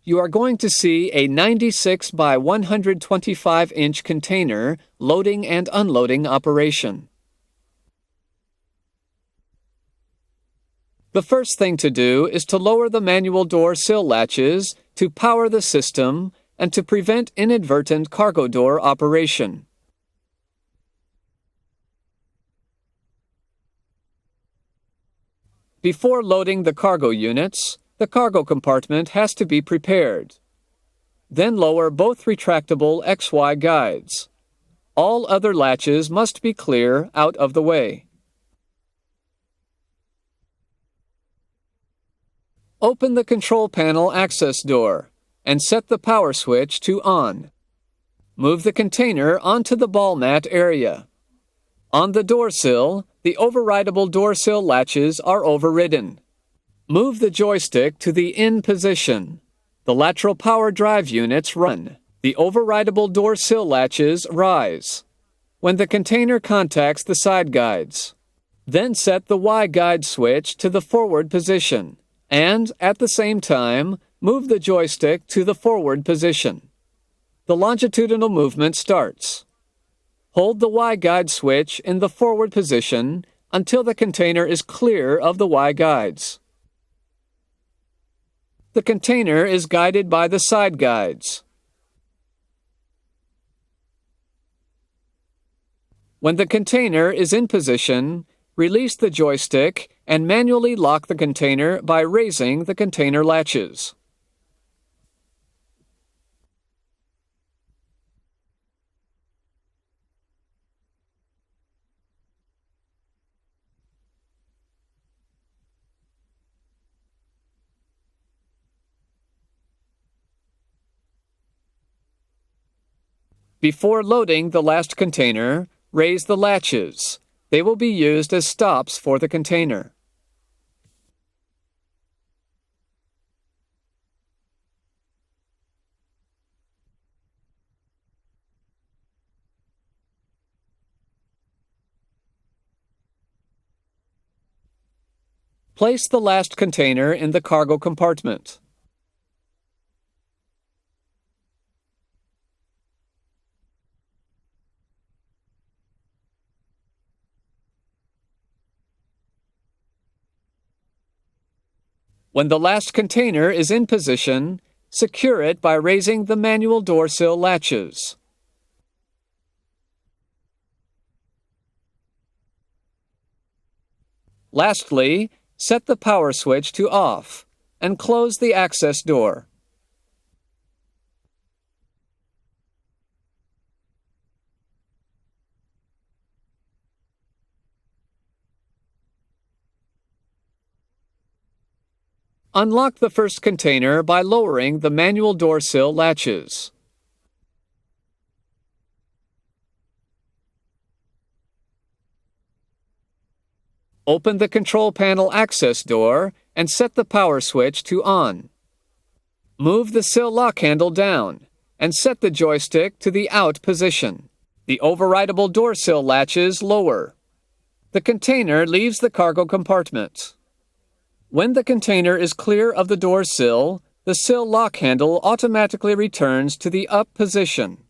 You are going to see a 96 by 125-inch container loading and unloading operation. The first thing to do is to lower the manual door sill latches to power the system and to prevent inadvertent cargo door operation. Before loading the cargo units, the cargo compartment has to be prepared. Then lower both retractable XY guides. All other latches must be clear out of the way. Open the control panel access door and set the power switch to on. Move the container onto the ball mat area. On the door sill, the overridable door sill latches are overridden. Move the joystick to the in position. The lateral power drive units run. The overridable door sill latches rise. When the container contacts the side guides, then set the Y guide switch to the forward position, and at the same time, move the joystick to the forward position. The longitudinal movement starts. Hold the Y guide switch in the forward position until the container is clear of the Y guides. The container is guided by the side guides. When the container is in position, release the joystick and manually lock the container by raising the container latches. Before loading the last container, raise the latches. They will be used as stops for the container. Place the last container in the cargo compartment. When the last container is in position, secure it by raising the manual door sill latches. Lastly, set the power switch to off and close the access door. Unlock the first container by lowering the manual door sill latches. Open the control panel access door and set the power switch to on. Move the sill lock handle down and set the joystick to the out position. The overridable door sill latches lower. The container leaves the cargo compartment. When the container is clear of the door sill, the sill lock handle automatically returns to the up position.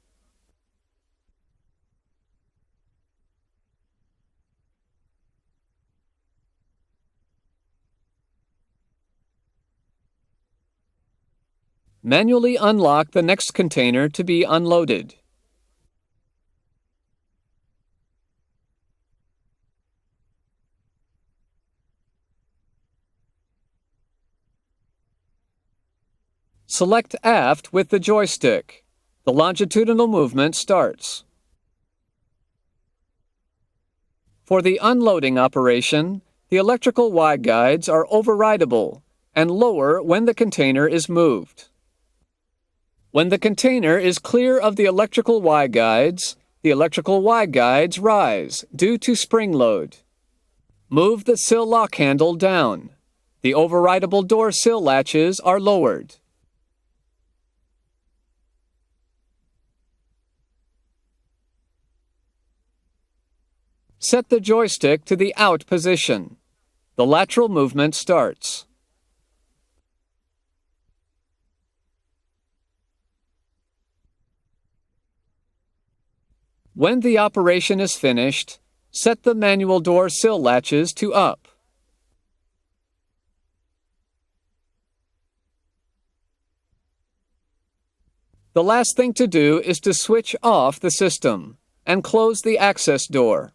Manually unlock the next container to be unloaded. Select aft with the joystick. The longitudinal movement starts. For the unloading operation, the electrical Y guides are overridable and lower when the container is moved. When the container is clear of the electrical Y guides, the electrical Y guides rise due to spring load. Move the sill lock handle down. The overridable door sill latches are lowered. Set the joystick to the out position. The lateral movement starts. When the operation is finished, set the manual door sill latches to up. The last thing to do is to switch off the system and close the access door.